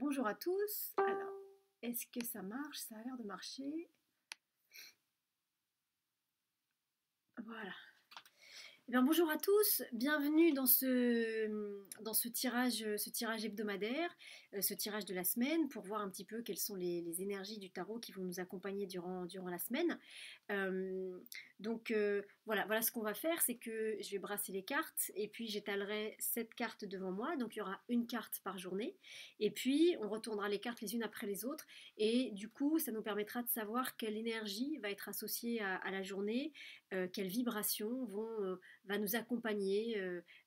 Bonjour à tous. Alors, est-ce que ça marche? Ça a l'air de marcher. Voilà. Eh bien, bonjour à tous, bienvenue dans ce tirage hebdomadaire, ce tirage de la semaine, pour voir un petit peu quelles sont les énergies du tarot qui vont nous accompagner durant la semaine. Voilà ce qu'on va faire, c'est que je vais brasser les cartes et puis j'étalerai 7 cartes devant moi, donc il y aura une carte par journée, et puis on retournera les cartes les unes après les autres, et du coup ça nous permettra de savoir quelle énergie va être associée à la journée, quelles vibrations va nous accompagner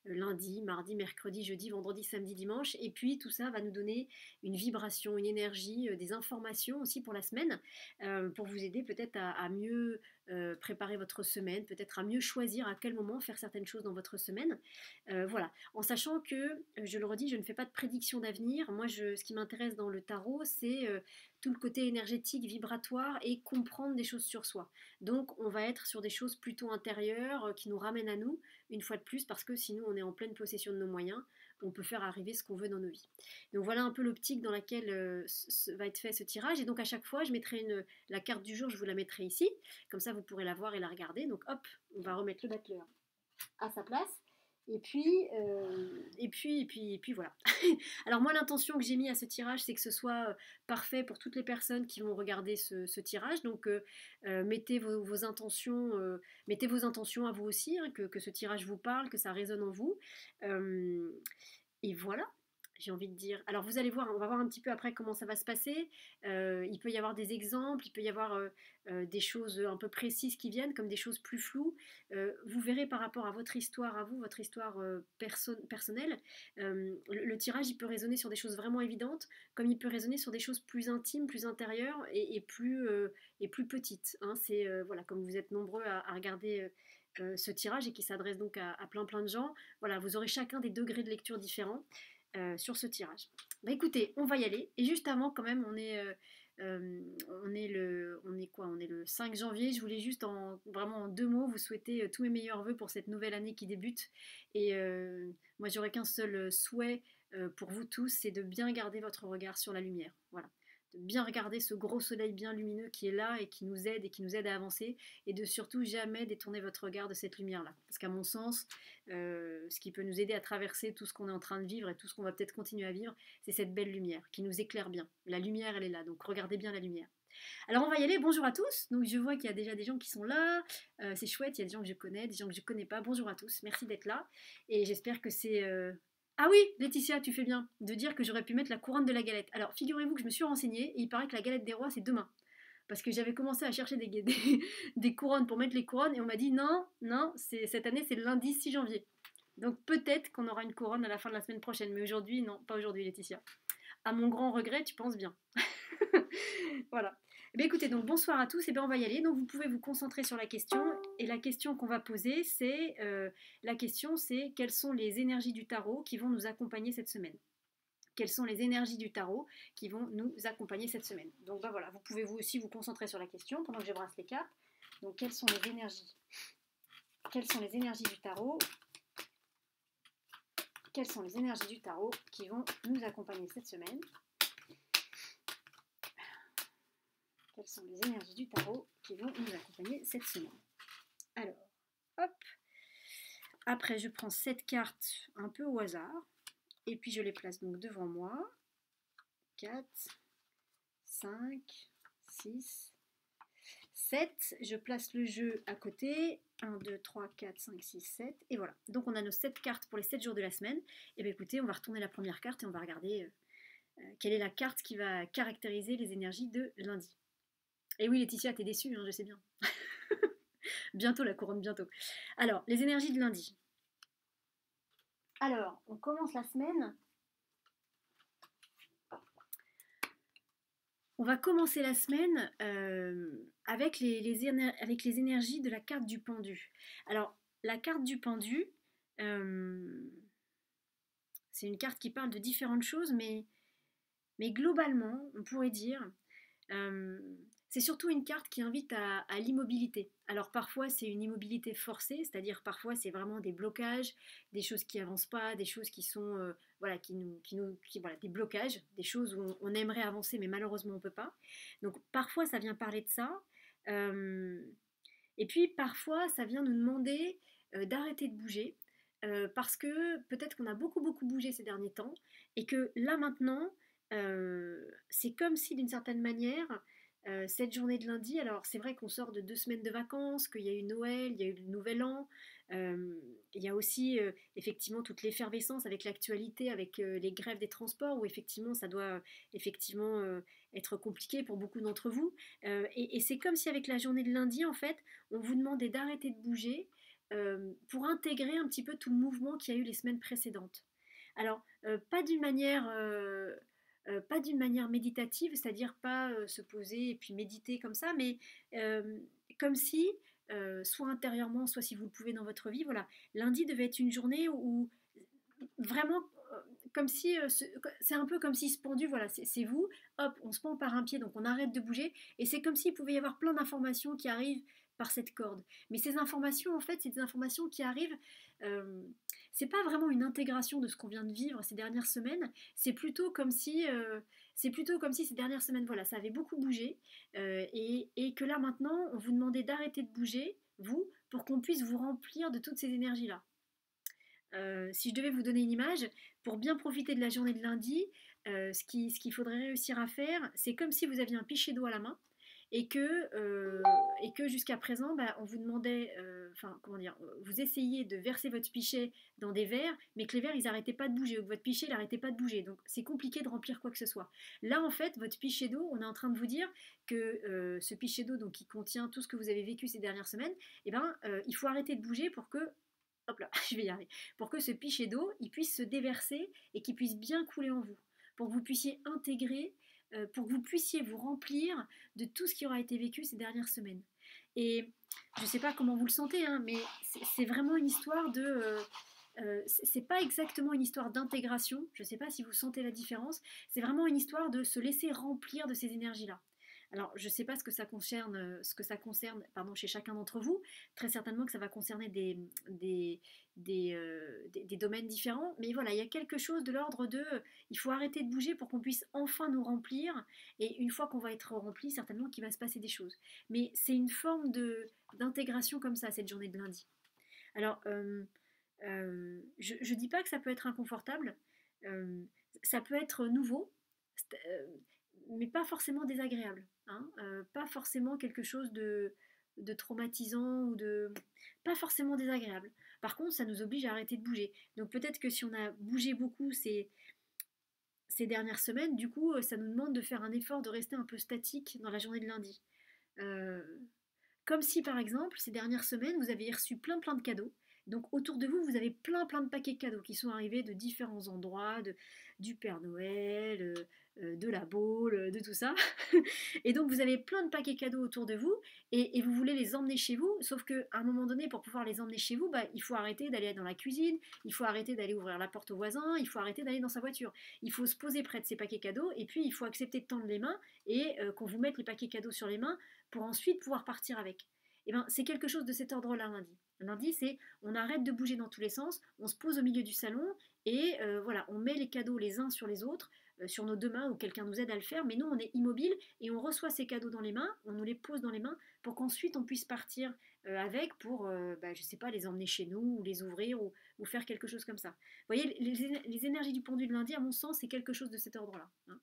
lundi, mardi, mercredi, jeudi, vendredi, samedi, dimanche. Et puis tout ça va nous donner une vibration, une énergie, des informations aussi pour la semaine, pour vous aider peut-être à mieux préparer votre semaine, peut-être à mieux choisir à quel moment faire certaines choses dans votre semaine. Voilà, en sachant que, je le redis, je ne fais pas de prédiction d'avenir. Moi, ce qui m'intéresse dans le tarot, c'est tout le côté énergétique, vibratoire et comprendre des choses sur soi. Donc on va être sur des choses plutôt intérieures qui nous ramènent à nous, une fois de plus, parce que sinon on est en pleine possession de nos moyens, on peut faire arriver ce qu'on veut dans nos vies. Donc voilà un peu l'optique dans laquelle va être fait ce tirage. Et donc à chaque fois, je mettrai la carte du jour, je vous la mettrai ici, comme ça vous pourrez la voir et la regarder. Donc hop, on va remettre le battleur à sa place. Et puis voilà. Alors moi, l'intention que j'ai mis à ce tirage, c'est que ce soit parfait pour toutes les personnes qui vont regarder ce tirage. Donc mettez mettez vos intentions à vous aussi, hein, que ce tirage vous parle, que ça résonne en vous. Euh, et voilà, j'ai envie de dire. Alors vous allez voir, on va voir un petit peu après comment ça va se passer. Il peut y avoir des exemples, il peut y avoir des choses un peu précises qui viennent, comme des choses plus floues. Vous verrez par rapport à votre histoire, à vous, votre histoire personnelle. Le tirage, il peut résonner sur des choses vraiment évidentes, comme il peut résonner sur des choses plus intimes, plus intérieures et plus petites, hein. C'est voilà, comme vous êtes nombreux à regarder ce tirage et qui s'adresse donc à plein de gens. Voilà, vous aurez chacun des degrés de lecture différents sur ce tirage. Bah écoutez, on va y aller. Et juste avant, quand même, on est le 5 janvier. Je voulais juste vraiment en 2 mots vous souhaiter tous mes meilleurs voeux pour cette nouvelle année qui débute. Et moi, j'aurais qu'un seul souhait pour vous tous, c'est de bien garder votre regard sur la lumière. Voilà, de bien regarder ce gros soleil bien lumineux qui est là et qui nous aide à avancer, et de surtout jamais détourner votre regard de cette lumière-là. Parce qu'à mon sens, ce qui peut nous aider à traverser tout ce qu'on est en train de vivre et tout ce qu'on va peut-être continuer à vivre, c'est cette belle lumière qui nous éclaire bien. La lumière, elle est là, donc regardez bien la lumière. Alors on va y aller, bonjour à tous. Donc je vois qu'il y a déjà des gens qui sont là, c'est chouette, il y a des gens que je connais, des gens que je connais pas. Bonjour à tous, merci d'être là. Et j'espère que c'est... Ah oui, Laetitia, tu fais bien de dire que j'aurais pu mettre la couronne de la galette. Alors figurez-vous que je me suis renseignée et il paraît que la galette des rois c'est demain. Parce que j'avais commencé à chercher des couronnes pour mettre les couronnes et on m'a dit non, non, cette année c'est le lundi 6 janvier. Donc peut-être qu'on aura une couronne à la fin de la semaine prochaine, mais aujourd'hui, non, pas aujourd'hui Laetitia. À mon grand regret, tu penses bien. Voilà. Eh bien, écoutez, donc bonsoir à tous, et bien on va y aller. Donc vous pouvez vous concentrer sur la question, et la question qu'on va poser, c'est quelles sont les énergies du tarot qui vont nous accompagner cette semaine. Quelles sont les énergies du tarot qui vont nous accompagner cette semaine. Donc ben voilà, vous pouvez vous aussi vous concentrer sur la question pendant que je brasse les cartes. Donc quelles sont les énergies? Quelles sont les énergies du tarot? Quelles sont les énergies du tarot qui vont nous accompagner cette semaine? Quelles sont les énergies du tarot qui vont nous accompagner cette semaine? Alors, hop. Après, je prends 7 cartes un peu au hasard. Et puis, je les place donc devant moi. 4, 5, 6, 7. Je place le jeu à côté. 1, 2, 3, 4, 5, 6, 7. Et voilà. Donc, on a nos 7 cartes pour les 7 jours de la semaine. Et bien, écoutez, on va retourner la première carte et on va regarder quelle est la carte qui va caractériser les énergies de lundi. Et oui, Laetitia, t'es déçue, hein, je sais bien. Bientôt la couronne, bientôt. Alors, les énergies de lundi. Alors, on commence la semaine. On va commencer la semaine avec avec les énergies de la carte du pendu. Alors, la carte du pendu, c'est une carte qui parle de différentes choses, mais globalement, on pourrait dire, euh, C'est surtout une carte qui invite à l'immobilité. Alors parfois c'est une immobilité forcée, c'est-à-dire parfois c'est vraiment des blocages, des choses qui avancent pas, des choses qui sont voilà voilà des blocages, des choses où on aimerait avancer mais malheureusement on peut pas. Donc parfois ça vient parler de ça. Euh, et puis parfois ça vient nous demander d'arrêter de bouger parce que peut-être qu'on a beaucoup bougé ces derniers temps et que là maintenant c'est comme si d'une certaine manière cette journée de lundi, alors c'est vrai qu'on sort de 2 semaines de vacances, qu'il y a eu Noël, il y a eu le Nouvel An, euh, il y a aussi effectivement toute l'effervescence avec l'actualité, avec les grèves des transports, où effectivement ça doit effectivement être compliqué pour beaucoup d'entre vous. Et c'est comme si avec la journée de lundi, en fait, on vous demandait d'arrêter de bouger pour intégrer un petit peu tout le mouvement qu'il y a eu les semaines précédentes. Alors, pas d'une manière méditative, c'est-à-dire pas se poser et puis méditer comme ça, mais euh, comme si, soit intérieurement, soit si vous le pouvez dans votre vie, voilà, lundi devait être une journée où vraiment, comme si, c'est un peu comme si se pendu, voilà, c'est vous, hop, on se pend par un pied, donc on arrête de bouger, et c'est comme s'il pouvait y avoir plein d'informations qui arrivent par cette corde. Mais ces informations, en fait, c'est des informations qui arrivent, euh, c'est pas vraiment une intégration de ce qu'on vient de vivre ces dernières semaines, c'est plutôt comme si ces dernières semaines, voilà, ça avait beaucoup bougé, et que là maintenant, on vous demandait d'arrêter de bouger, vous, pour qu'on puisse vous remplir de toutes ces énergies-là. Si je devais vous donner une image, pour bien profiter de la journée de lundi, ce qu'il faudrait réussir à faire, c'est comme si vous aviez un pichet d'eau à la main et que jusqu'à présent, bah, on vous demandait, enfin, comment dire, vous essayiez de verser votre pichet dans des verres, mais que les verres, ils n'arrêtaient pas de bouger, ou que votre pichet, il n'arrêtait pas de bouger. Donc, c'est compliqué de remplir quoi que ce soit. Là, en fait, votre pichet d'eau, on est en train de vous dire que ce pichet d'eau, donc, qui contient tout ce que vous avez vécu ces dernières semaines, eh ben, il faut arrêter de bouger pour que hop là, je vais y arriver, pour que ce pichet d'eau, il puisse se déverser et qu'il puisse bien couler en vous, pour que vous puissiez intégrer, pour que vous puissiez vous remplir de tout ce qui aura été vécu ces dernières semaines. Et je ne sais pas comment vous le sentez, hein, mais c'est vraiment une histoire de... c'est pas exactement une histoire d'intégration, je ne sais pas si vous sentez la différence, c'est vraiment une histoire de se laisser remplir de ces énergies-là. Alors, je ne sais pas ce que ça concerne pardon, chez chacun d'entre vous. Très certainement que ça va concerner des domaines différents. Mais voilà, il y a quelque chose de l'ordre de il faut arrêter de bouger pour qu'on puisse enfin nous remplir. Et une fois qu'on va être rempli, certainement qu'il va se passer des choses. Mais c'est une forme d'intégration comme ça, cette journée de lundi. Alors, je ne dis pas que ça peut être inconfortable. euh, Ça peut être nouveau. Mais pas forcément désagréable, hein, pas forcément quelque chose de traumatisant ou de... pas forcément désagréable. Par contre, ça nous oblige à arrêter de bouger. Donc peut-être que si on a bougé beaucoup ces dernières semaines, du coup, ça nous demande de faire un effort de rester un peu statique dans la journée de lundi. Euh, Comme si, par exemple, ces dernières semaines, vous avez reçu plein de cadeaux. Donc autour de vous, vous avez plein de paquets de cadeaux qui sont arrivés de différents endroits, du Père Noël, de la Baule, de tout ça. Et donc vous avez plein de paquets cadeaux autour de vous et vous voulez les emmener chez vous, sauf qu'à un moment donné, pour pouvoir les emmener chez vous, bah, il faut arrêter d'aller dans la cuisine, il faut arrêter d'aller ouvrir la porte au voisin, il faut arrêter d'aller dans sa voiture. Il faut se poser près de ces paquets cadeaux et puis il faut accepter de tendre les mains et qu'on vous mette les paquets cadeaux sur les mains pour ensuite pouvoir partir avec. Et ben, c'est quelque chose de cet ordre-là lundi. Lundi, c'est on arrête de bouger dans tous les sens, on se pose au milieu du salon et voilà, on met les cadeaux les uns sur les autres, sur nos deux mains ou quelqu'un nous aide à le faire, mais nous on est immobile et on reçoit ces cadeaux dans les mains, on nous les pose dans les mains pour qu'ensuite on puisse partir avec pour, je sais pas, les emmener chez nous ou les ouvrir ou faire quelque chose comme ça. Vous voyez, les énergies du pendu de lundi, à mon sens, c'est quelque chose de cet ordre-là, hein.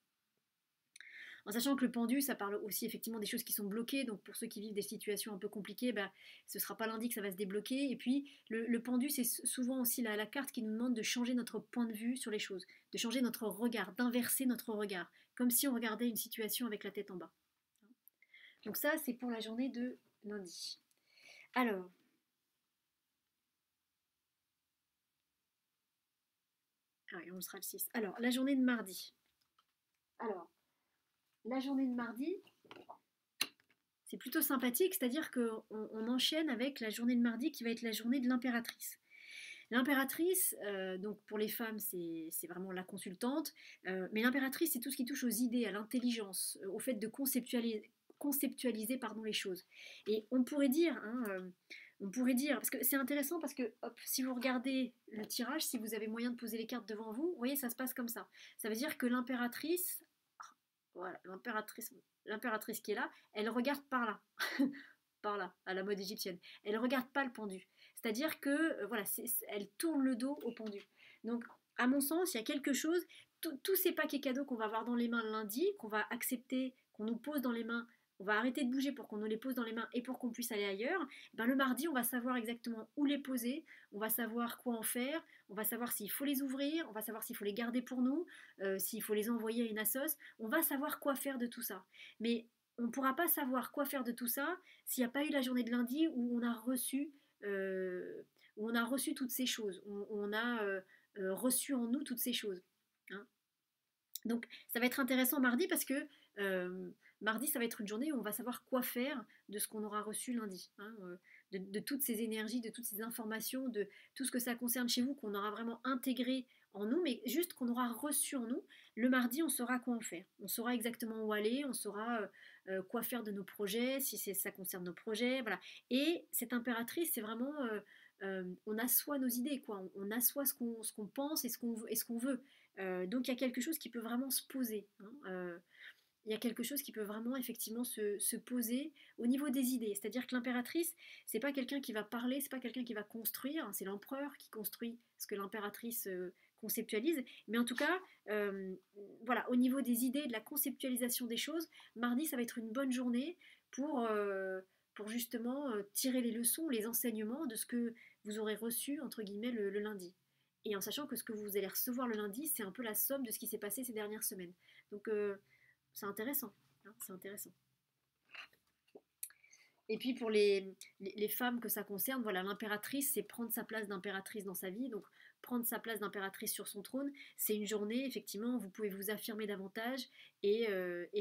En sachant que le pendu, ça parle aussi effectivement des choses qui sont bloquées. Donc pour ceux qui vivent des situations un peu compliquées, bah, ce ne sera pas lundi que ça va se débloquer. Et puis le pendu, c'est souvent aussi la carte qui nous demande de changer notre point de vue sur les choses, de changer notre regard, d'inverser notre regard, comme si on regardait une situation avec la tête en bas. Donc ça, c'est pour la journée de lundi. Alors, oui, on sera le 6. Alors, la journée de mardi. Alors, la journée de mardi, c'est plutôt sympathique, c'est-à-dire qu'on enchaîne avec la journée de mardi qui va être la journée de l'impératrice. L'impératrice, donc pour les femmes, c'est vraiment la consultante, mais l'impératrice, c'est tout ce qui touche aux idées, à l'intelligence, au fait de conceptualiser pardon, les choses. Et on pourrait dire, hein, parce que c'est intéressant parce que hop, si vous regardez le tirage, si vous avez moyen de poser les cartes devant vous, vous voyez, ça se passe comme ça. Ça veut dire que l'impératrice, voilà, l'impératrice qui est là, elle regarde par là, par là, à la mode égyptienne. Elle regarde pas le pendu. C'est-à-dire que, voilà, elle tourne le dos au pendu. Donc, à mon sens, il y a quelque chose, tous ces paquets cadeaux qu'on va avoir dans les mains le lundi, qu'on va accepter, qu'on nous pose dans les mains, on va arrêter de bouger pour qu'on nous les pose dans les mains et pour qu'on puisse aller ailleurs, ben le mardi, on va savoir exactement où les poser, on va savoir quoi en faire, on va savoir s'il faut les ouvrir, on va savoir s'il faut les garder pour nous, s'il faut les envoyer à une assoce, on va savoir quoi faire de tout ça. Mais on ne pourra pas savoir quoi faire de tout ça s'il n'y a pas eu la journée de lundi euh, où on a reçu toutes ces choses, où on a reçu en nous toutes ces choses. Hein. Donc ça va être intéressant mardi parce que mardi, ça va être une journée où on va savoir quoi faire de ce qu'on aura reçu lundi. Hein, de toutes ces énergies, de toutes ces informations, de tout ce que ça concerne chez vous, qu'on aura vraiment intégré en nous, mais juste qu'on aura reçu en nous. Le mardi, on saura quoi en faire. On saura exactement où aller, on saura quoi faire de nos projets, si ça concerne nos projets. Voilà. Et cette impératrice, c'est vraiment... on assoit nos idées, quoi. On assoit ce qu'on pense et ce qu'on veut. Donc il y a quelque chose qui peut vraiment se poser. Hein. Il y a quelque chose qui peut vraiment effectivement se poser au niveau des idées. C'est-à-dire que l'impératrice, c'est pas quelqu'un qui va parler, c'est pas quelqu'un qui va construire, hein, c'est l'empereur qui construit ce que l'impératrice conceptualise. Mais en tout cas, voilà, au niveau des idées, de la conceptualisation des choses, mardi, ça va être une bonne journée pour justement tirer les leçons, les enseignements de ce que vous aurez reçu, entre guillemets, le lundi. Et en sachant que ce que vous allez recevoir le lundi, c'est un peu la somme de ce qui s'est passé ces dernières semaines. Donc, c'est intéressant. Hein, c'est intéressant. Et puis pour les femmes que ça concerne, voilà, l'impératrice, c'est prendre sa place d'impératrice dans sa vie. Donc prendre sa place d'impératrice sur son trône, c'est une journée, effectivement, vous pouvez vous affirmer davantage et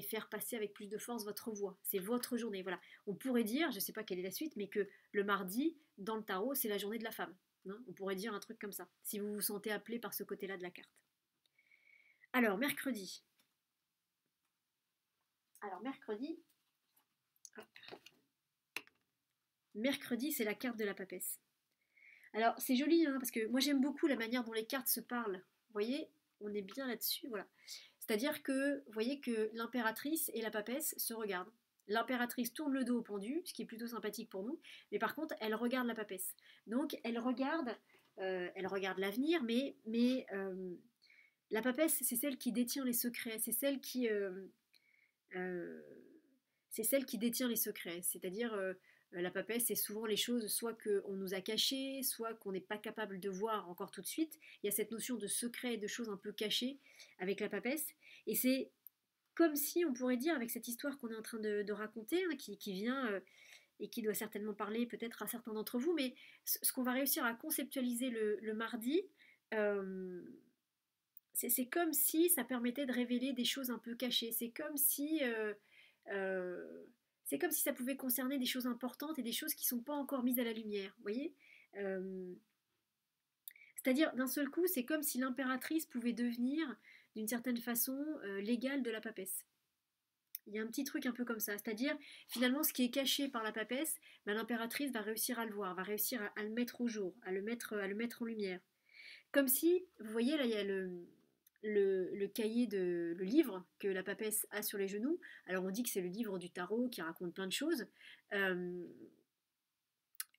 faire passer avec plus de force votre voix. C'est votre journée. Voilà. On pourrait dire, je ne sais pas quelle est la suite, mais que le mardi, dans le tarot, c'est la journée de la femme. Hein, on pourrait dire un truc comme ça, si vous vous sentez appelé par ce côté-là de la carte. Alors, mercredi. Mercredi, c'est la carte de la papesse. Alors, c'est joli, hein, parce que moi j'aime beaucoup la manière dont les cartes se parlent. Vous voyez, on est bien là-dessus, voilà. C'est-à-dire que, vous voyez que l'impératrice et la papesse se regardent. L'impératrice tourne le dos au pendu, ce qui est plutôt sympathique pour nous, mais par contre, elle regarde la papesse. Donc, elle regarde l'avenir, mais la papesse, c'est celle qui détient les secrets, euh, c'est celle qui détient les secrets. C'est-à-dire, la papesse, c'est souvent les choses soit qu'on nous a cachées, soit qu'on n'est pas capable de voir encore tout de suite. Il y a cette notion de secret et de choses un peu cachées avec la papesse. Et c'est comme si, on pourrait dire, avec cette histoire qu'on est en train de raconter, hein, qui vient et qui doit certainement parler peut-être à certains d'entre vous, mais ce qu'on va réussir à conceptualiser le mardi, euh, c'est comme si ça permettait de révéler des choses un peu cachées. Euh, c'est comme si ça pouvait concerner des choses importantes et des choses qui ne sont pas encore mises à la lumière. Vous voyez. Euh, C'est-à-dire, d'un seul coup, c'est comme si l'impératrice pouvait devenir, d'une certaine façon, l'égale de la papesse. Il y a un petit truc un peu comme ça. C'est-à-dire, finalement, ce qui est caché par la papesse, ben, l'impératrice va réussir à le voir, va réussir à le mettre au jour, à le mettre en lumière. Comme si, vous voyez, là, il y a le cahier le livre que la papesse a sur les genoux. Alors on dit que c'est le livre du tarot qui raconte plein de choses. Euh,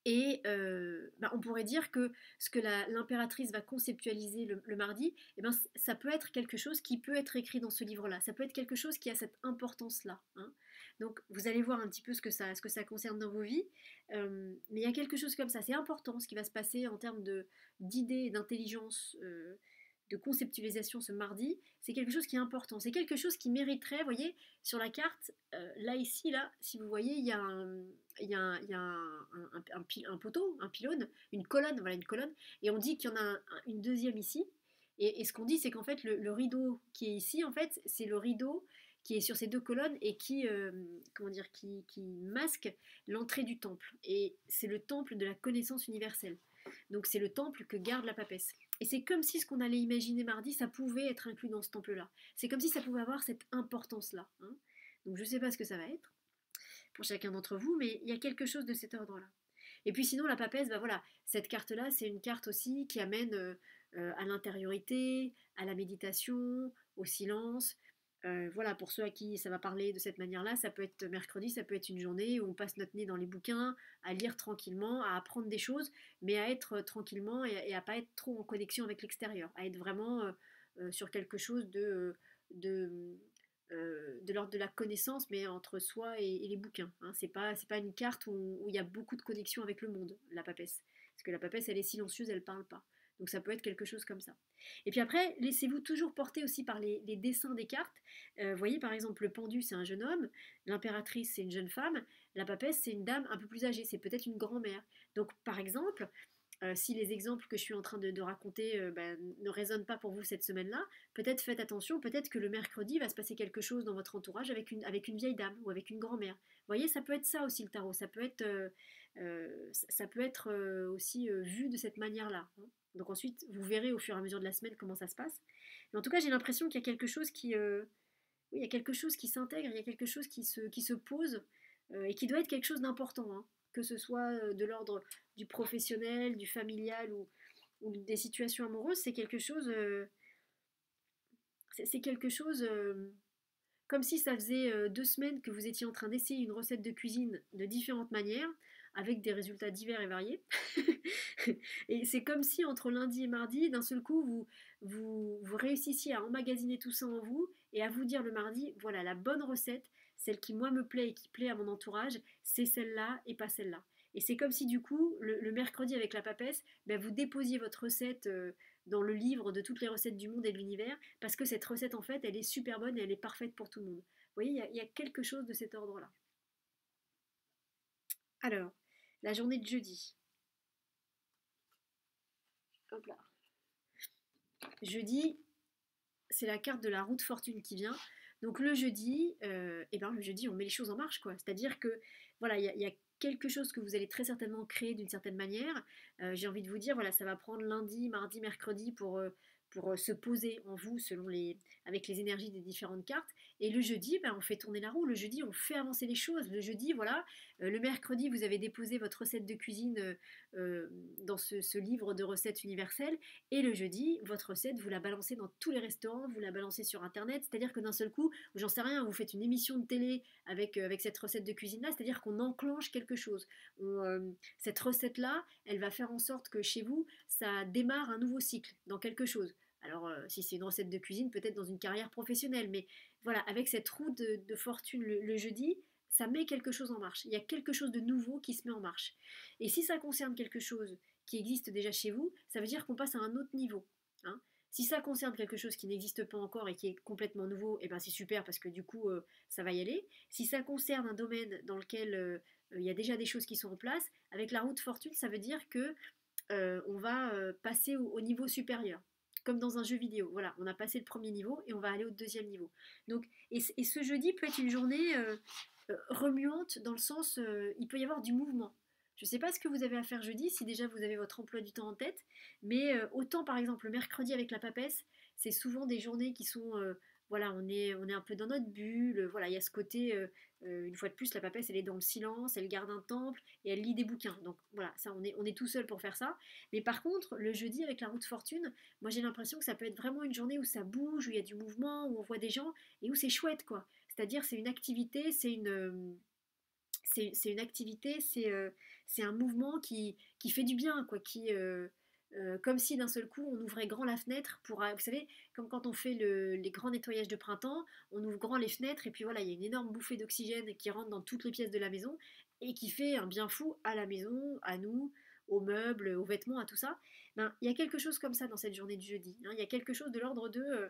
on pourrait dire que ce que l'impératrice va conceptualiser le mardi, eh ben, ça peut être quelque chose qui peut être écrit dans ce livre-là. Ça peut être quelque chose qui a cette importance-là. Hein. Donc vous allez voir un petit peu ce que ça concerne dans vos vies. Mais il y a quelque chose comme ça. C'est important ce qui va se passer en termes d'idées et d'intelligence. De conceptualisation ce mardi, c'est quelque chose qui est important. C'est quelque chose qui mériterait, vous voyez, sur la carte, là, ici, là, si vous voyez, il y a un poteau, un pylône, une colonne, voilà, une colonne, et on dit qu'il y en a une deuxième ici, et ce qu'on dit, c'est qu'en fait, le rideau qui est ici, en fait, c'est le rideau qui est sur ces deux colonnes et comment dire, qui masque l'entrée du temple. Et c'est le temple de la connaissance universelle. Donc c'est le temple que garde la papesse. Et c'est comme si ce qu'on allait imaginer mardi, ça pouvait être inclus dans ce temple-là. C'est comme si ça pouvait avoir cette importance-là. Hein. Donc je ne sais pas ce que ça va être. pour chacun d'entre vous, mais il y a quelque chose de cet ordre-là. Et puis sinon, la papesse, bah voilà, cette carte-là, c'est une carte aussi qui amène à l'intériorité, à la méditation, au silence. Voilà, pour ceux à qui ça va parler de cette manière-là, ça peut être mercredi, ça peut être une journée où on passe notre nez dans les bouquins, à lire tranquillement, à apprendre des choses, mais à être tranquillement et à pas être trop en connexion avec l'extérieur, à être vraiment sur quelque chose de, de l'ordre de la connaissance, mais entre soi et les bouquins. Hein. C'est pas une carte où il y a beaucoup de connexion avec le monde, la papesse. Parce que la papesse, elle est silencieuse, elle parle pas. Donc ça peut être quelque chose comme ça. Et puis après, laissez-vous toujours porter aussi par les dessins des cartes. Vous voyez, par exemple, le pendu, c'est un jeune homme, l'impératrice, c'est une jeune femme, la papesse, c'est une dame un peu plus âgée, c'est peut-être une grand-mère. Donc, par exemple, si les exemples que je suis en train de raconter ne résonnent pas pour vous cette semaine-là, peut-être faites attention, peut-être que le mercredi va se passer quelque chose dans votre entourage avec une vieille dame ou avec une grand-mère. Vous voyez, ça peut être ça aussi le tarot, ça peut être aussi vu de cette manière-là. Hein. Donc ensuite, vous verrez au fur et à mesure de la semaine comment ça se passe. Mais en tout cas, j'ai l'impression qu'il y a quelque chose oui, il y a quelque chose qui s'intègre, il y a quelque chose qui se pose et qui doit être quelque chose d'important. Hein. Que ce soit de l'ordre du professionnel, du familial ou des situations amoureuses, c'est quelque chose comme si ça faisait 2 semaines que vous étiez en train d'essayer une recette de cuisine de différentes manières, avec des résultats divers et variés. Et c'est comme si entre lundi et mardi, d'un seul coup, vous réussissiez à emmagasiner tout ça en vous et à vous dire le mardi, voilà, la bonne recette, celle qui moi me plaît et qui plaît à mon entourage, c'est celle-là et pas celle-là. Et c'est comme si du coup, le mercredi avec la papesse, ben, vous déposiez votre recette dans le livre de toutes les recettes du monde et de l'univers, parce que cette recette, en fait, elle est super bonne et elle est parfaite pour tout le monde. Vous voyez, il y a quelque chose de cet ordre-là. Alors, la journée de jeudi. Hop là. Jeudi, c'est la carte de la roue de fortune qui vient. Donc le jeudi, le jeudi, on met les choses en marche, quoi. C'est-à-dire que, voilà, il y a quelque chose que vous allez très certainement créer d'une certaine manière. J'ai envie de vous dire, voilà, ça va prendre lundi, mardi, mercredi pour se poser en vous avec les énergies des différentes cartes. Et le jeudi, ben, on fait tourner la roue. Le jeudi, on fait avancer les choses. Le jeudi, voilà. Le mercredi, vous avez déposé votre recette de cuisine dans ce livre de recettes universelles. Et le jeudi, votre recette, vous la balancez dans tous les restaurants, vous la balancez sur Internet. C'est-à-dire que d'un seul coup, j'en sais rien, vous faites une émission de télé avec cette recette de cuisine-là. C'est-à-dire qu'on enclenche quelque chose. Cette recette-là, elle va faire en sorte que chez vous, ça démarre un nouveau cycle dans quelque chose. Alors, si c'est une recette de cuisine, peut-être dans une carrière professionnelle. Mais voilà, avec cette roue de fortune le jeudi, ça met quelque chose en marche. Il y a quelque chose de nouveau qui se met en marche. Et si ça concerne quelque chose qui existe déjà chez vous, ça veut dire qu'on passe à un autre niveau. Hein. Si ça concerne quelque chose qui n'existe pas encore et qui est complètement nouveau, eh ben c'est super parce que du coup, ça va y aller. Si ça concerne un domaine dans lequel il y a déjà des choses qui sont en place, avec la roue de fortune, ça veut dire que on va passer au niveau supérieur. Comme dans un jeu vidéo. Voilà, on a passé le premier niveau et on va aller au deuxième niveau. Donc, et ce jeudi peut être une journée remuante dans le sens, il peut y avoir du mouvement. Je ne sais pas ce que vous avez à faire jeudi, si déjà vous avez votre emploi du temps en tête, mais autant par exemple le mercredi avec la papesse, c'est souvent des journées qui sont, voilà, on est un peu dans notre bulle, voilà, il y a ce côté, une fois de plus, la papesse, elle est dans le silence, elle garde un temple et elle lit des bouquins. Donc voilà, ça, on est tout seul pour faire ça. Mais par contre, le jeudi avec la roue de fortune, moi j'ai l'impression que ça peut être vraiment une journée où ça bouge, où il y a du mouvement, où on voit des gens et où c'est chouette, quoi. C'est-à-dire, c'est une activité, c'est une activité, c'est un mouvement qui fait du bien, quoi, comme si d'un seul coup on ouvrait grand la fenêtre pour, vous savez, comme quand on fait les grands nettoyages de printemps, on ouvre grand les fenêtres et puis voilà, il y a une énorme bouffée d'oxygène qui rentre dans toutes les pièces de la maison et qui fait un bien fou à la maison, à nous, aux meubles, aux vêtements, à tout ça. Ben, il y a quelque chose comme ça dans cette journée de jeudi. Hein. Il y a quelque chose de l'ordre de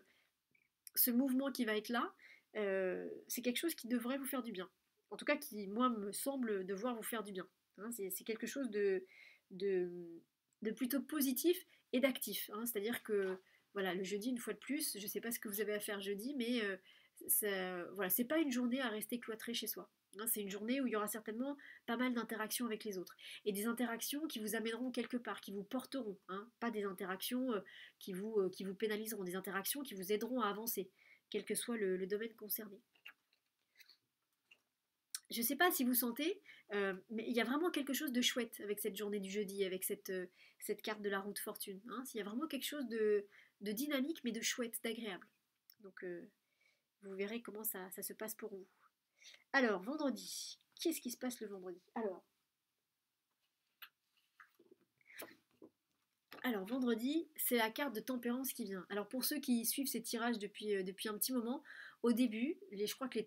ce mouvement qui va être là, c'est quelque chose qui devrait vous faire du bien. En tout cas, qui, moi, me semble devoir vous faire du bien. Hein, c'est quelque chose de, de plutôt positif et d'actif. Hein. C'est-à-dire que, voilà, le jeudi, une fois de plus, je ne sais pas ce que vous avez à faire jeudi, mais voilà, c'est pas une journée à rester cloîtré chez soi. Hein, c'est une journée où il y aura certainement pas mal d'interactions avec les autres. Et des interactions qui vous amèneront quelque part, qui vous porteront. Hein, pas des interactions qui vous pénaliseront, des interactions qui vous aideront à avancer, quel que soit le domaine concerné. je sais pas si vous sentez, mais il y a vraiment quelque chose de chouette avec cette journée du jeudi, avec cette carte de la roue de fortune. Hein. Il y a vraiment quelque chose de dynamique, mais de chouette, d'agréable. Donc, vous verrez comment ça se passe pour vous. Alors, vendredi. Qu'est-ce qui se passe le vendredi? Alors, vendredi, c'est la carte de tempérance qui vient. Alors, pour ceux qui suivent ces tirages depuis un petit moment, au début, je crois que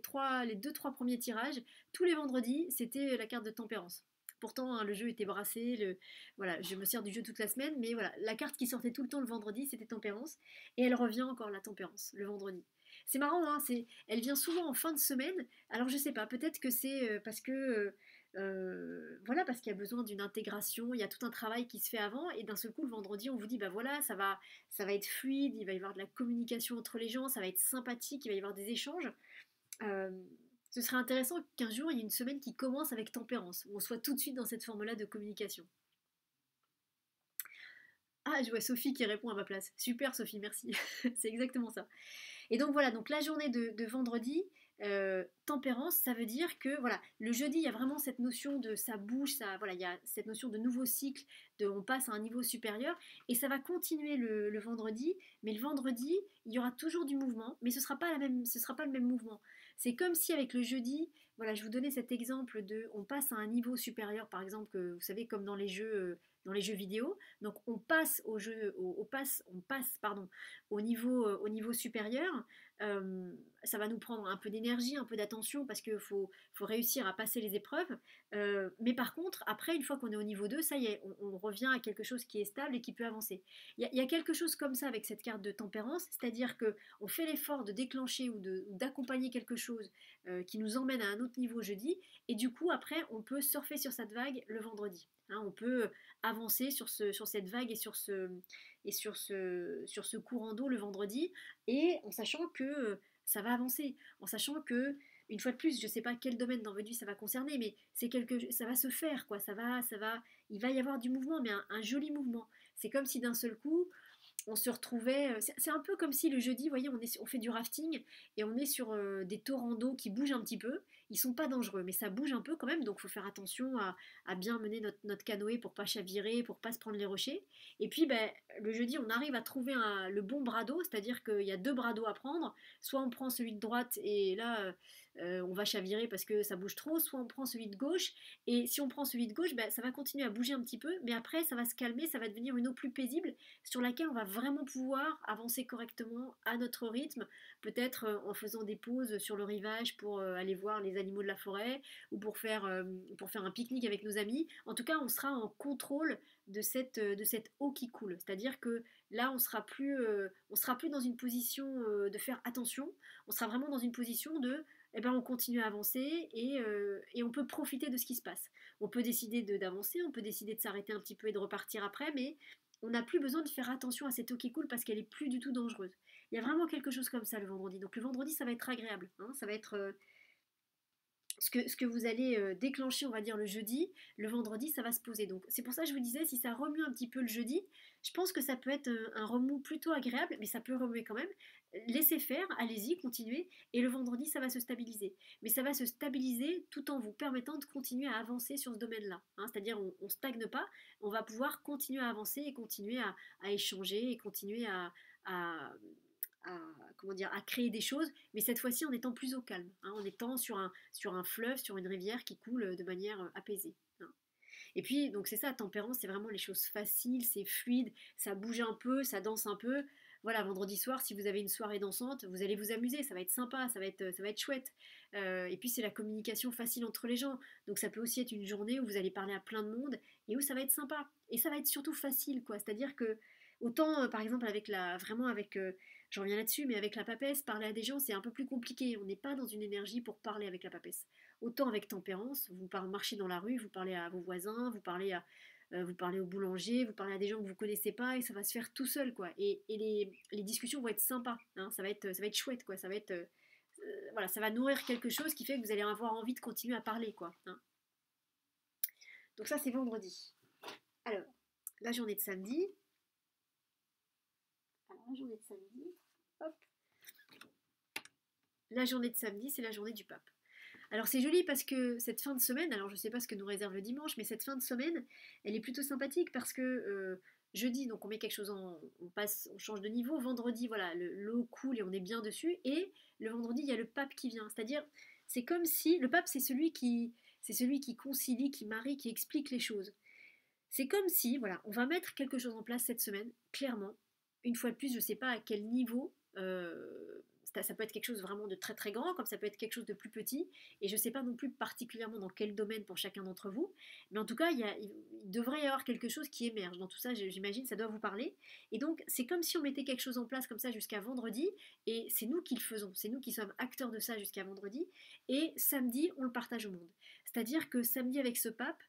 les deux, trois premiers tirages, tous les vendredis, c'était la carte de tempérance. Pourtant, hein, le jeu était brassé, voilà, je me sers du jeu toute la semaine, mais voilà, la carte qui sortait tout le temps le vendredi, c'était tempérance, et elle revient encore la tempérance le vendredi. C'est marrant, hein, elle vient souvent en fin de semaine. Alors je sais pas, peut-être que c'est parce que voilà, parce qu'il y a besoin d'une intégration, il y a tout un travail qui se fait avant, et d'un seul coup, le vendredi, on vous dit, bah voilà, ça va être fluide, il va y avoir de la communication entre les gens, ça va être sympathique, il va y avoir des échanges. Euh, Ce serait intéressant qu'un jour, il y ait une semaine qui commence avec tempérance, où on soit tout de suite dans cette forme-là de communication. Ah, je vois Sophie qui répond à ma place. Super Sophie, merci. C'est exactement ça. Et donc voilà, donc la journée de vendredi, tempérance, ça veut dire que voilà, le jeudi, il y a vraiment cette notion de ça bouge, voilà, il y a cette notion de nouveau cycle, on passe à un niveau supérieur, et ça va continuer le vendredi, mais le vendredi, il y aura toujours du mouvement, mais ce sera pas le même mouvement. C'est comme si avec le jeudi, voilà, je vous donnais cet exemple de, on passe à un niveau supérieur, par exemple, vous savez, comme dans les jeux vidéo, donc on passe on passe, pardon, au niveau supérieur. Euh, Ça va nous prendre un peu d'énergie, un peu d'attention parce qu'il faut réussir à passer les épreuves. Mais par contre, après, une fois qu'on est au niveau 2, ça y est, on revient à quelque chose qui est stable et qui peut avancer. Il y a quelque chose comme ça avec cette carte de tempérance, c'est-à-dire qu'on fait l'effort de déclencher ou d'accompagner quelque chose qui nous emmène à un autre niveau jeudi, et du coup, après, on peut surfer sur cette vague le vendredi. Hein, on peut avancer sur cette vague et sur ce courant d'eau le vendredi, et en sachant que ça va avancer, en sachant que, une fois de plus, je ne sais pas quel domaine dans votre vie ça va concerner, mais ça va se faire, quoi. Il va y avoir du mouvement, mais un joli mouvement. C'est comme si d'un seul coup, on se retrouvait. C'est un peu comme si le jeudi, vous voyez, on fait du rafting et on est sur des torrents d'eau qui bougent un petit peu. Ils sont pas dangereux, mais ça bouge un peu quand même, donc il faut faire attention à bien mener notre canoë pour pas chavirer, pour pas se prendre les rochers. Et puis, ben, le jeudi, on arrive à trouver le bon bras d'eau, c'est-à-dire qu'il y a deux bras d'eau à prendre. Soit on prend celui de droite et là, on va chavirer parce que ça bouge trop, soit on prend celui de gauche. Et si on prend celui de gauche, ben, ça va continuer à bouger un petit peu, mais après, ça va se calmer, ça va devenir une eau plus paisible sur laquelle on va vraiment pouvoir avancer correctement à notre rythme, peut-être en faisant des pauses sur le rivage pour aller voir les animaux de la forêt ou pour faire un pique-nique avec nos amis. En tout cas, on sera en contrôle de cette eau qui coule. C'est-à-dire que là, on sera plus dans une position de faire attention, on sera vraiment dans une position de eh ben, on continue à avancer et on peut profiter de ce qui se passe. On peut décider d'avancer, on peut décider de s'arrêter un petit peu et de repartir après, mais on n'a plus besoin de faire attention à cette eau qui coule parce qu'elle est plus du tout dangereuse. Il y a vraiment quelque chose comme ça le vendredi. Donc le vendredi, ça va être agréable. Hein, ça va être ce que vous allez déclencher, on va dire, le jeudi. Le vendredi, ça va se poser. Donc c'est pour ça que je vous disais, si ça remue un petit peu le jeudi, je pense que ça peut être un remous plutôt agréable, mais ça peut remuer quand même. Laissez faire, allez-y, continuez, et le vendredi, ça va se stabiliser. Mais ça va se stabiliser tout en vous permettant de continuer à avancer sur ce domaine-là. Hein, c'est-à-dire, on ne stagne pas, on va pouvoir continuer à avancer et continuer à échanger et continuer à, à, comment dire, à créer des choses, mais cette fois-ci en étant plus au calme, hein, en étant sur un fleuve, sur une rivière qui coule de manière apaisée. Hein. Et puis, donc c'est ça, tempérance, c'est vraiment les choses faciles, c'est fluide, ça bouge un peu, ça danse un peu. Voilà, vendredi soir, si vous avez une soirée dansante, vous allez vous amuser, ça va être sympa, ça va être chouette. Et puis c'est la communication facile entre les gens. Donc ça peut aussi être une journée où vous allez parler à plein de monde et où ça va être sympa. Et ça va être surtout facile, quoi. C'est-à-dire que autant, par exemple, vraiment avec, je reviens là-dessus, mais avec la papesse, parler à des gens, c'est un peu plus compliqué. On n'est pas dans une énergie pour parler avec la papesse. Autant avec tempérance, vous marchez dans la rue, vous parlez à vos voisins, vous parlez au boulanger, vous parlez à des gens que vous ne connaissez pas, et ça va se faire tout seul, quoi. Et les discussions vont être sympas, hein, ça va être chouette, quoi. Voilà, ça va nourrir quelque chose qui fait que vous allez avoir envie de continuer à parler, quoi. Hein. Donc ça, c'est vendredi. Alors, la journée de samedi. Alors, la journée de samedi. Hop. La journée de samedi, c'est la journée du pape. Alors c'est joli parce que cette fin de semaine, alors je ne sais pas ce que nous réserve le dimanche, mais cette fin de semaine, elle est plutôt sympathique parce que jeudi, donc on met quelque chose on passe, on change de niveau. Vendredi, voilà, l'eau coule et on est bien dessus. Et le vendredi, il y a le pape qui vient. C'est-à-dire, c'est comme si le pape, c'est celui qui concilie, qui marie, qui explique les choses. C'est comme si, voilà, on va mettre quelque chose en place cette semaine, clairement. Une fois de plus, je ne sais pas à quel niveau. Ça peut être quelque chose vraiment de très très grand, comme ça peut être quelque chose de plus petit. Et je ne sais pas non plus particulièrement dans quel domaine pour chacun d'entre vous. Mais en tout cas, il devrait y avoir quelque chose qui émerge. Dans tout ça, j'imagine, ça doit vous parler. Et donc, c'est comme si on mettait quelque chose en place comme ça jusqu'à vendredi. Et c'est nous qui le faisons. C'est nous qui sommes acteurs de ça jusqu'à vendredi. Et samedi, on le partage au monde. C'est-à-dire que samedi, avec ce pape,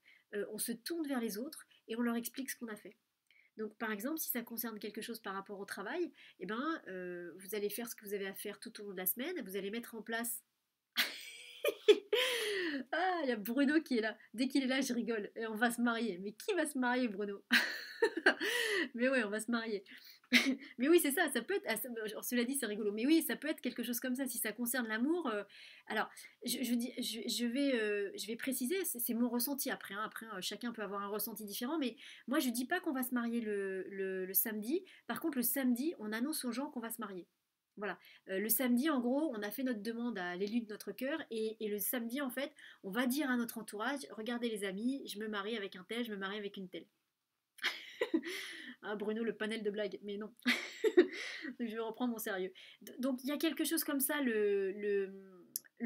on se tourne vers les autres et on leur explique ce qu'on a fait. Donc par exemple, si ça concerne quelque chose par rapport au travail, eh ben, vous allez faire ce que vous avez à faire tout au long de la semaine, vous allez mettre en place... Ah, il y a Bruno qui est là. Dès qu'il est là, je rigole. Et on va se marier. Mais qui va se marier, Bruno? Mais ouais, on va se marier. Mais oui, c'est ça, ça peut être. Cela dit, c'est rigolo. Mais oui, ça peut être quelque chose comme ça. Si ça concerne l'amour. Alors, je vais préciser, c'est mon ressenti après. Hein. Après, chacun peut avoir un ressenti différent. Mais moi, je dis pas qu'on va se marier le samedi. Par contre, le samedi, on annonce aux gens qu'on va se marier. Voilà. Le samedi, en gros, on a fait notre demande à l'élu de notre cœur. Et le samedi, en fait, on va dire à notre entourage, regardez les amis, je me marie avec un tel, je me marie avec une telle. Ah, Bruno, le panel de blagues, mais non. Je vais reprendre mon sérieux. Donc il y a quelque chose comme ça le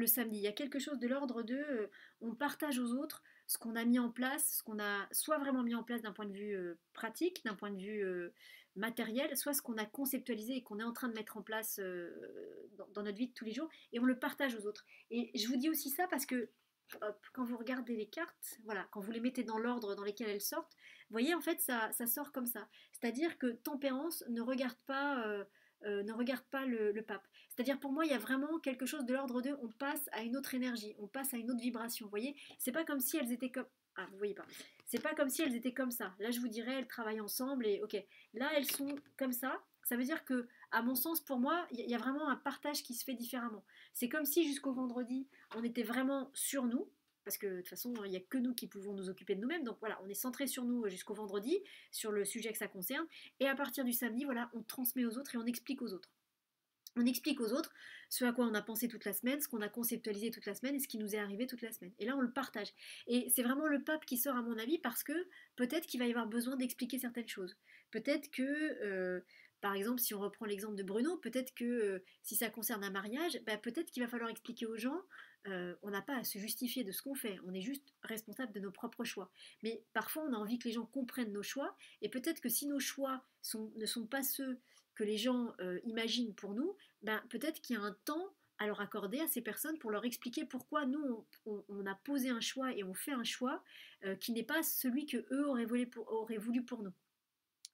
samedi. Il y a quelque chose de l'ordre de on partage aux autres ce qu'on a mis en place, ce qu'on a soit vraiment mis en place d'un point de vue pratique, d'un point de vue matériel, soit ce qu'on a conceptualisé et qu'on est en train de mettre en place dans notre vie de tous les jours, et on le partage aux autres. Et je vous dis aussi ça parce que hop, quand vous regardez les cartes, voilà, quand vous les mettez dans l'ordre dans lequel elles sortent, vous voyez, en fait, ça sort comme ça. C'est-à-dire que tempérance ne regarde pas le pape. C'est-à-dire pour moi, il y a vraiment quelque chose de l'ordre de on passe à une autre énergie, on passe à une autre vibration. Vous voyez, c'est pas comme si elles étaient comme... Ah, vous voyez pas. C'est pas comme si elles étaient comme ça. Là, je vous dirais, elles travaillent ensemble et ok. Là, elles sont comme ça. Ça veut dire que, à mon sens, pour moi, il y a vraiment un partage qui se fait différemment. C'est comme si jusqu'au vendredi, on était vraiment sur nous, parce que de toute façon, il n'y a que nous qui pouvons nous occuper de nous-mêmes. Donc voilà, on est centré sur nous jusqu'au vendredi, sur le sujet que ça concerne. Et à partir du samedi, voilà, on transmet aux autres et on explique aux autres. On explique aux autres ce à quoi on a pensé toute la semaine, ce qu'on a conceptualisé toute la semaine et ce qui nous est arrivé toute la semaine. Et là, on le partage. Et c'est vraiment le pape qui sort, à mon avis, parce que peut-être qu'il va y avoir besoin d'expliquer certaines choses. Peut-être que, par exemple, si on reprend l'exemple de Bruno, peut-être que si ça concerne un mariage, bah, peut-être qu'il va falloir expliquer aux gens, on n'a pas à se justifier de ce qu'on fait, on est juste responsable de nos propres choix. Mais parfois, on a envie que les gens comprennent nos choix, et peut-être que si nos choix ne sont pas ceux que les gens imaginent pour nous, ben, peut-être qu'il y a un temps à leur accorder à ces personnes pour leur expliquer pourquoi nous, on a posé un choix et on fait un choix qui n'est pas celui que eux auraient voulu pour nous.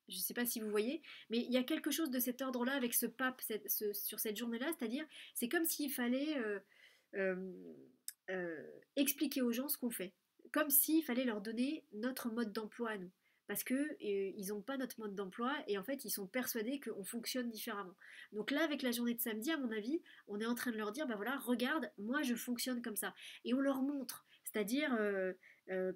Je ne sais pas si vous voyez, mais il y a quelque chose de cet ordre-là avec ce pape sur cette journée-là, c'est-à-dire c'est comme s'il fallait euh, expliquer aux gens ce qu'on fait, comme s'il fallait leur donner notre mode d'emploi à nous. Parce que ils n'ont pas notre mode d'emploi et en fait ils sont persuadés qu'on fonctionne différemment. Donc là avec la journée de samedi à mon avis on est en train de leur dire bah voilà regarde moi je fonctionne comme ça et on leur montre. C'est-à-dire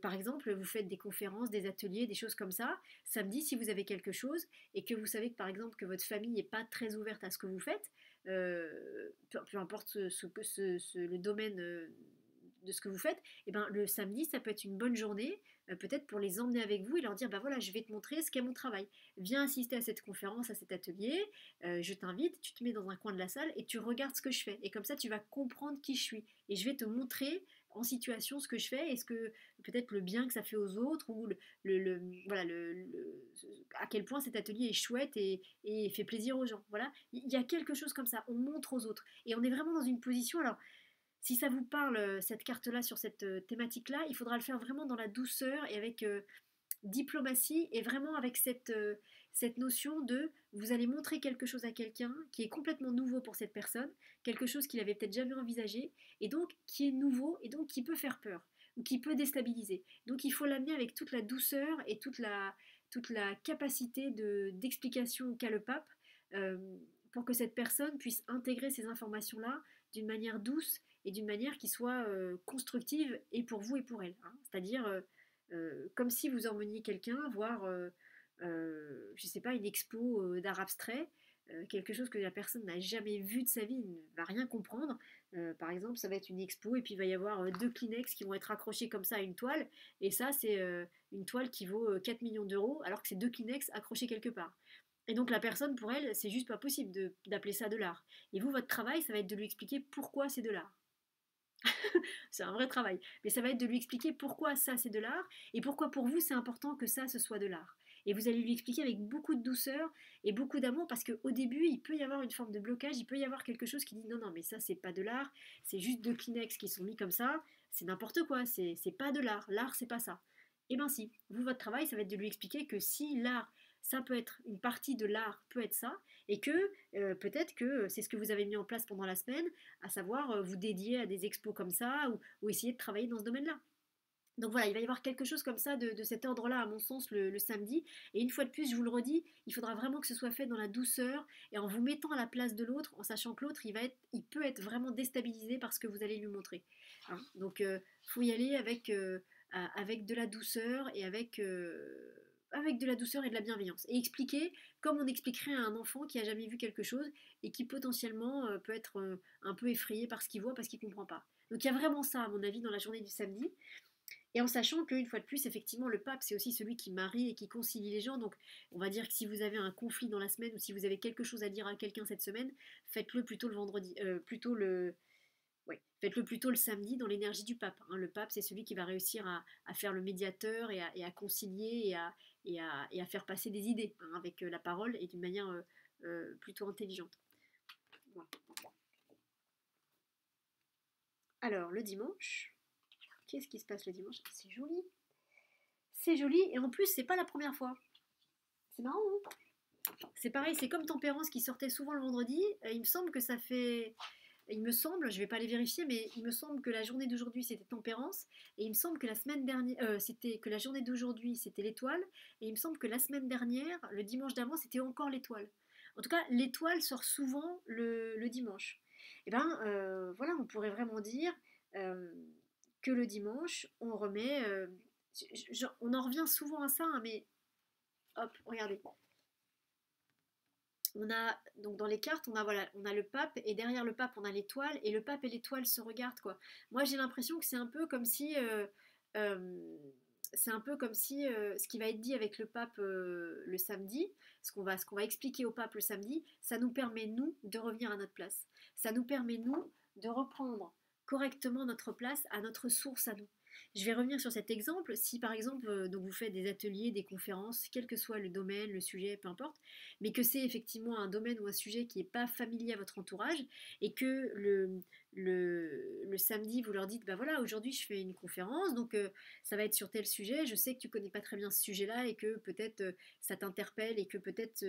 par exemple vous faites des conférences, des ateliers, des choses comme ça. Samedi si vous avez quelque chose et que vous savez que par exemple que votre famille n'est pas très ouverte à ce que vous faites, peu importe le domaine de ce que vous faites, et ben, le samedi, ça peut être une bonne journée, peut-être pour les emmener avec vous et leur dire, bah voilà, je vais te montrer ce qu'est mon travail. Viens assister à cette conférence, à cet atelier, je t'invite, tu te mets dans un coin de la salle et tu regardes ce que je fais. Et comme ça, tu vas comprendre qui je suis. Et je vais te montrer en situation ce que je fais et ce que peut-être le bien que ça fait aux autres ou voilà, à quel point cet atelier est chouette et fait plaisir aux gens. Voilà, il y a quelque chose comme ça, on montre aux autres et on est vraiment dans une position. Alors si ça vous parle, cette carte-là, sur cette thématique-là, il faudra le faire vraiment dans la douceur et avec diplomatie et vraiment avec cette notion de vous allez montrer quelque chose à quelqu'un qui est complètement nouveau pour cette personne, quelque chose qu'il avait peut-être jamais envisagé et donc qui est nouveau et donc qui peut faire peur ou qui peut déstabiliser. Donc il faut l'amener avec toute la douceur et toute la capacité d'explication qu'a le pape euh, pour que cette personne puisse intégrer ces informations-là d'une manière douce et d'une manière qui soit constructive et pour vous et pour elle, hein. C'est-à-dire comme si vous emmeniez quelqu'un voir, je sais pas, une expo d'art abstrait, quelque chose que la personne n'a jamais vu de sa vie, ne va rien comprendre. Par exemple, ça va être une expo et puis il va y avoir deux Kleenex qui vont être accrochés comme ça à une toile, et ça c'est une toile qui vaut 4 millions d'euros alors que c'est deux Kleenex accrochés quelque part. Et donc la personne, pour elle, c'est juste pas possible d'appeler ça de l'art. Et vous, votre travail, ça va être de lui expliquer pourquoi c'est de l'art. C'est un vrai travail. Mais ça va être de lui expliquer pourquoi ça c'est de l'art et pourquoi pour vous c'est important que ça ce soit de l'art. Et vous allez lui expliquer avec beaucoup de douceur et beaucoup d'amour parce qu'au début il peut y avoir une forme de blocage, il peut y avoir quelque chose qui dit non, non, mais ça c'est pas de l'art, c'est juste deux Kleenex qui sont mis comme ça, c'est n'importe quoi, c'est pas de l'art c'est pas ça. Eh bien si, vous votre travail ça va être de lui expliquer que si l'art ça peut être une partie de l'art, peut être ça, et que peut-être que c'est ce que vous avez mis en place pendant la semaine, à savoir vous dédier à des expos comme ça ou essayer de travailler dans ce domaine-là. Donc voilà, il va y avoir quelque chose comme ça de cet ordre-là, à mon sens, le samedi. Et une fois de plus, je vous le redis, il faudra vraiment que ce soit fait dans la douceur et en vous mettant à la place de l'autre, en sachant que l'autre, il peut être vraiment déstabilisé par ce que vous allez lui montrer, hein. Donc, faut y aller avec de la douceur et avec de la douceur et de la bienveillance. Et expliquer comme on expliquerait à un enfant qui a jamais vu quelque chose et qui potentiellement peut être un peu effrayé par ce qu'il voit parce qu'il ne comprend pas. Donc il y a vraiment ça, à mon avis, dans la journée du samedi. Et en sachant qu'une fois de plus, effectivement, le pape, c'est aussi celui qui marie et qui concilie les gens. Donc, on va dire que si vous avez un conflit dans la semaine ou si vous avez quelque chose à dire à quelqu'un cette semaine, faites-le plutôt le vendredi, ouais, faites-le plutôt le samedi dans l'énergie du pape, hein. Le pape, c'est celui qui va réussir à faire le médiateur et à concilier et à faire passer des idées, hein, avec la parole et d'une manière plutôt intelligente. Voilà. Alors, le dimanche, qu'est-ce qui se passe le dimanche? C'est joli. C'est joli et en plus, c'est pas la première fois. C'est marrant, hein. C'est pareil, c'est comme Tempérance qui sortait souvent le vendredi. Il me semble que ça fait. Il me semble, je vais pas les vérifier, mais il me semble que la journée d'aujourd'hui c'était Tempérance, et il me semble que la semaine dernière, c'était que la journée d'aujourd'hui c'était l'Étoile, et il me semble que la semaine dernière, le dimanche d'avant, c'était encore l'Étoile. En tout cas, l'Étoile sort souvent le dimanche. Et ben voilà, on pourrait vraiment dire euh, que le dimanche, on remet, on en revient souvent à ça, hein, mais hop, regardez, on a donc dans les cartes, on a voilà, on a le pape et derrière le pape on a l'étoile et le pape et l'étoile se regardent quoi. Moi j'ai l'impression que c'est un peu comme si euh, c'est un peu comme si ce qui va être dit avec le pape le samedi, ce qu'on va expliquer au pape le samedi, ça nous permet nous de revenir à notre place. Ça nous permet nous de reprendre correctement notre place à notre source à nous. Je vais revenir sur cet exemple. Si par exemple donc vous faites des ateliers, des conférences, quel que soit le domaine, le sujet, peu importe, mais que c'est effectivement un domaine ou un sujet qui n'est pas familier à votre entourage et que le samedi vous leur dites bah voilà aujourd'hui je fais une conférence donc ça va être sur tel sujet, je sais que tu connais pas très bien ce sujet-là et que peut-être ça t'interpelle et que peut-être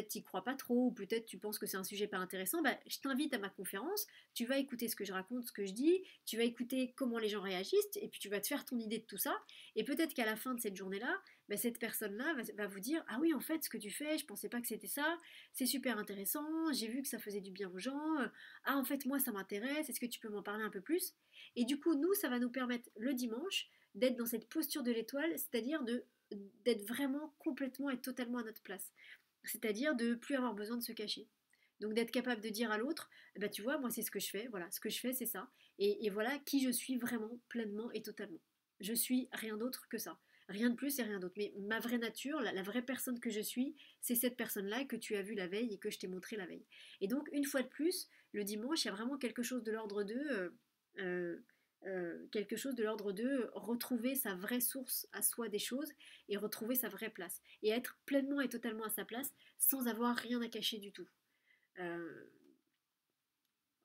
t'y crois pas trop ou peut-être tu penses que c'est un sujet pas intéressant, bah, je t'invite à ma conférence, tu vas écouter ce que je raconte, ce que je dis, tu vas écouter comment les gens réagissent et puis tu vas te faire ton idée de tout ça et peut-être qu'à la fin de cette journée-là bah, cette personne-là va vous dire ah oui en fait ce que tu fais je pensais pas que c'était ça, c'est super intéressant, j'ai vu que ça faisait du bien aux gens, ah en fait moi ça m'intéresse, est-ce que tu peux m'en parler un peu plus? Et du coup nous ça va nous permettre le dimanche d'être dans cette posture de l'étoile, c'est-à-dire d'être vraiment complètement et totalement à notre place, c'est-à-dire de plus avoir besoin de se cacher. Donc d'être capable de dire à l'autre, bah tu vois, moi c'est ce que je fais, voilà, ce que je fais c'est ça, et voilà qui je suis vraiment, pleinement et totalement. Je suis rien d'autre que ça. Rien de plus et rien d'autre. Mais ma vraie nature, la vraie personne que je suis, c'est cette personne-là que tu as vue la veille et que je t'ai montré la veille. Et donc, une fois de plus, le dimanche, il y a vraiment quelque chose de l'ordre euh, quelque chose de l'ordre de retrouver sa vraie source à soi des choses et retrouver sa vraie place. Et être pleinement et totalement à sa place sans avoir rien à cacher du tout. Euh,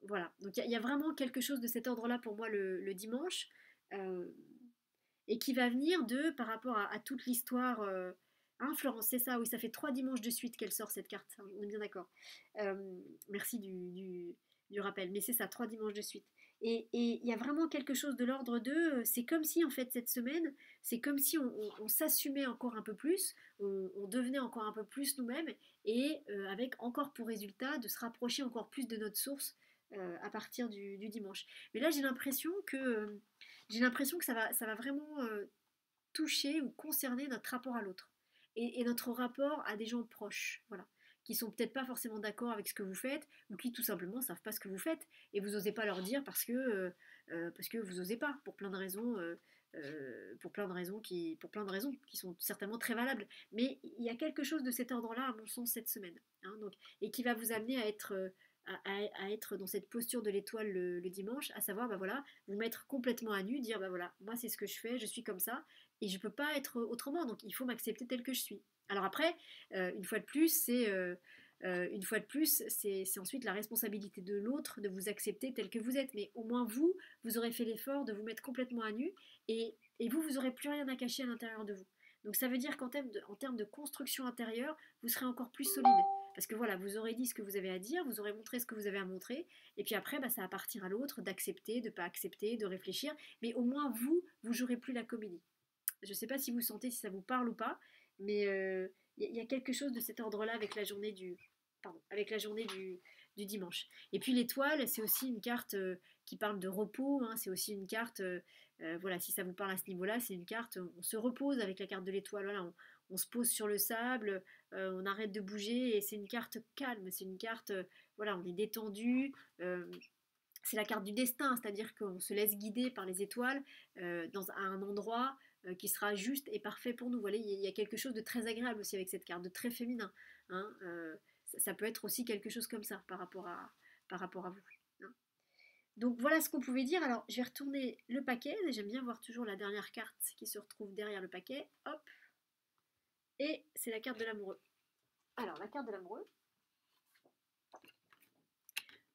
voilà. Donc, il y a vraiment quelque chose de cet ordre-là pour moi le dimanche. Euh, et qui va venir par rapport à toute l'histoire. Hein, Florence, c'est ça, oui, ça fait 3 dimanches de suite qu'elle sort cette carte, hein, on est bien d'accord. Merci du rappel, mais c'est ça, 3 dimanches de suite. Et il y a vraiment quelque chose de l'ordre de, c'est comme si en fait cette semaine, c'est comme si on s'assumait encore un peu plus, on devenait encore un peu plus nous-mêmes, et avec encore pour résultat de se rapprocher encore plus de notre source à partir du dimanche. Mais là, j'ai l'impression que ça va vraiment toucher ou concerner notre rapport à l'autre et notre rapport à des gens proches, voilà, qui sont peut-être pas forcément d'accord avec ce que vous faites ou qui tout simplement savent pas ce que vous faites et vous osez pas leur dire parce que vous osez pas pour plein de raisons. Pour plein de raisons qui sont certainement très valables. Mais il y a quelque chose de cet ordre-là, à mon sens, cette semaine. Hein, donc, et qui va vous amener à être, à être dans cette posture de l'étoile le dimanche, à savoir, bah voilà, vous mettre complètement à nu, dire, bah voilà, moi c'est ce que je fais, je suis comme ça, et je peux pas être autrement, donc il faut m'accepter tel que je suis. Alors après, une fois de plus, c'est ensuite la responsabilité de l'autre de vous accepter tel que vous êtes. Mais au moins vous aurez fait l'effort de vous mettre complètement à nu et vous n'aurez plus rien à cacher à l'intérieur de vous. Donc ça veut dire qu'en termes de construction intérieure, vous serez encore plus solide. Parce que voilà, vous aurez dit ce que vous avez à dire, vous aurez montré ce que vous avez à montrer, et puis après, bah, ça appartient à l'autre d'accepter, de ne pas accepter, de réfléchir, mais au moins vous jouerez plus la comédie. Je ne sais pas si vous sentez, si ça vous parle ou pas, mais y a quelque chose de cet ordre-là avec la journée du dimanche. Et puis l'étoile, c'est aussi une carte qui parle de repos, hein, c'est aussi une carte, voilà, si ça vous parle à ce niveau-là, c'est une carte, on se repose avec la carte de l'étoile, voilà, on se pose sur le sable, on arrête de bouger, et c'est une carte calme, c'est une carte, voilà, on est détendu, c'est la carte du destin, c'est-à-dire qu'on se laisse guider par les étoiles à un endroit qui sera juste et parfait pour nous. Voilà, il y a quelque chose de très agréable aussi avec cette carte, de très féminin. Hein, ça peut être aussi quelque chose comme ça par rapport à vous. Hein. Donc voilà ce qu'on pouvait dire. Alors je vais retourner le paquet. J'aime bien voir toujours la dernière carte qui se retrouve derrière le paquet. Hop. Et c'est la carte de l'amoureux. Alors la carte de l'amoureux.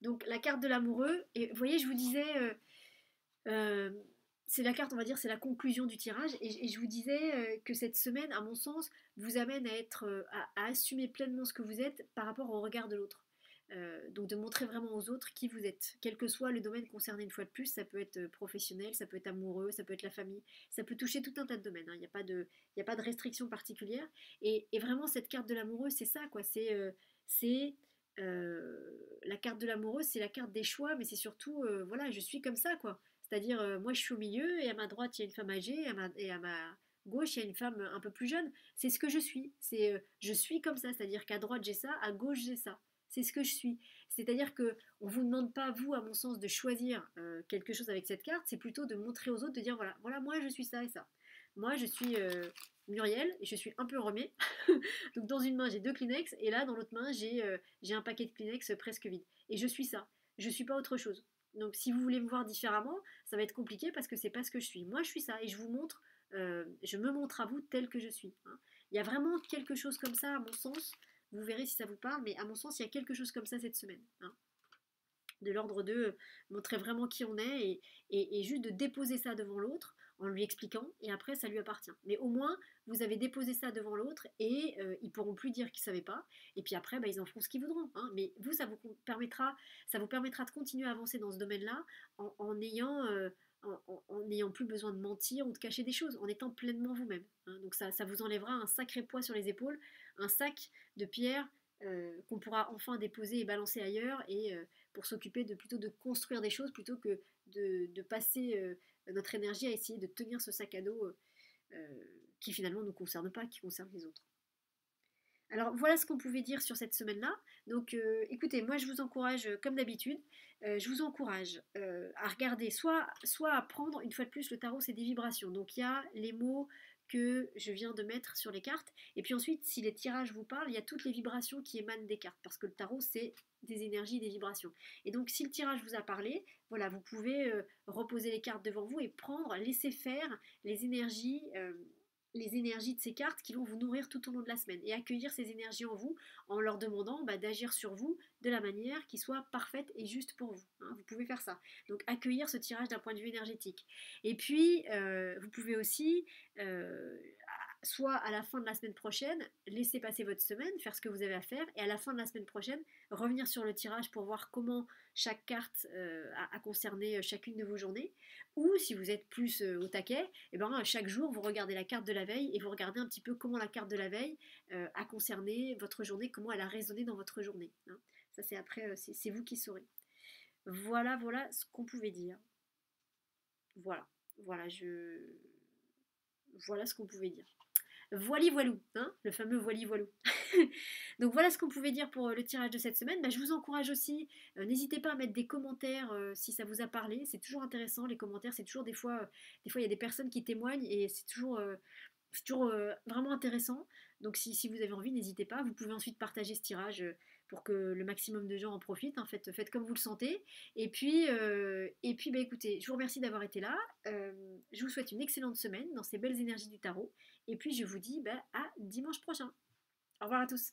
Donc la carte de l'amoureux. Et vous voyez, je vous disais... Euh, c'est la carte, on va dire, c'est la conclusion du tirage. Et je vous disais que cette semaine, à mon sens, vous amène à être, à assumer pleinement ce que vous êtes par rapport au regard de l'autre. Donc de montrer vraiment aux autres qui vous êtes, quel que soit le domaine concerné une fois de plus, ça peut être professionnel, ça peut être amoureux, ça peut être la famille, ça peut toucher tout un tas de domaines, hein. Il n'y a pas de restriction particulière. Et vraiment, cette carte de l'amoureux, c'est ça, quoi. La carte de l'amoureux, c'est la carte des choix, mais c'est surtout, voilà, je suis comme ça, quoi. C'est-à-dire, moi, je suis au milieu, et à ma droite, il y a une femme âgée, et à ma gauche, il y a une femme un peu plus jeune. C'est ce que je suis. Je suis comme ça, c'est-à-dire qu'à droite, j'ai ça, à gauche, j'ai ça. C'est ce que je suis. C'est-à-dire que on vous demande pas, vous, à mon sens, de choisir quelque chose avec cette carte, c'est plutôt de montrer aux autres, de dire, voilà, voilà, moi, je suis ça et ça. Moi, je suis Muriel, et je suis un peu remet. Donc dans une main, j'ai 2 Kleenex, et là, dans l'autre main, j'ai un paquet de Kleenex presque vide. Et je suis ça. Je suis pas autre chose. Donc si vous voulez me voir différemment, ça va être compliqué parce que c'est pas ce que je suis. Moi, je suis ça, et je vous montre, je me montre à vous tel que je suis. Hein. Il y a vraiment quelque chose comme ça, à mon sens. Vous verrez si ça vous parle, mais à mon sens, il y a quelque chose comme ça cette semaine. Hein. De l'ordre de montrer vraiment qui on est et juste de déposer ça devant l'autre en lui expliquant, et après ça lui appartient. Mais au moins, vous avez déposé ça devant l'autre, et ils pourront plus dire qu'ils ne savaient pas, et puis après, bah, ils en feront ce qu'ils voudront. Hein. Mais vous, ça vous permettra de continuer à avancer dans ce domaine-là en n'ayant plus besoin de mentir ou de cacher des choses, en étant pleinement vous-même. Hein. Donc ça vous enlèvera un sacré poids sur les épaules, un sac de pierre qu'on pourra enfin déposer et balancer ailleurs, et pour s'occuper plutôt de construire des choses plutôt que de passer notre énergie à essayer de tenir ce sac à dos qui finalement ne nous concerne pas, qui concerne les autres. Alors voilà ce qu'on pouvait dire sur cette semaine-là. Donc écoutez, moi je vous encourage, comme d'habitude, je vous encourage à regarder, soit à prendre, une fois de plus, le tarot c'est des vibrations. Donc il y a les mots que je viens de mettre sur les cartes. Et puis ensuite, si les tirages vous parlent, il y a toutes les vibrations qui émanent des cartes. Parce que le tarot c'est des énergies, des vibrations. Et donc si le tirage vous a parlé, voilà, vous pouvez reposer les cartes devant vous et prendre, laisser faire les énergies de ces cartes qui vont vous nourrir tout au long de la semaine, et accueillir ces énergies en vous en leur demandant d'agir sur vous de la manière qui soit parfaite et juste pour vous. Hein, vous pouvez faire ça. Donc accueillir ce tirage d'un point de vue énergétique. Et puis vous pouvez aussi soit à la fin de la semaine prochaine, laisser passer votre semaine, faire ce que vous avez à faire, et à la fin de la semaine prochaine, revenir sur le tirage pour voir comment chaque carte a concerné chacune de vos journées. Ou si vous êtes plus au taquet, et ben, chaque jour vous regardez la carte de la veille et vous regardez un petit peu comment la carte de la veille a concerné votre journée, comment elle a résonné dans votre journée. Hein. Ça c'est après, c'est vous qui saurez. Voilà, voilà ce qu'on pouvait dire. Voilà, voilà, voilà ce qu'on pouvait dire. Voili voilou, hein, le fameux voili voilou. Donc voilà ce qu'on pouvait dire pour le tirage de cette semaine. Bah, je vous encourage aussi, n'hésitez pas à mettre des commentaires si ça vous a parlé. C'est toujours intéressant, les commentaires, c'est toujours des fois il y a des personnes qui témoignent et c'est toujours vraiment intéressant. Donc si vous avez envie, n'hésitez pas. Vous pouvez ensuite partager ce tirage pour que le maximum de gens en profitent. En fait, faites comme vous le sentez. Et puis bah, écoutez, je vous remercie d'avoir été là. Je vous souhaite une excellente semaine dans ces belles énergies du tarot. Et puis je vous dis bah, à dimanche prochain. Au revoir à tous.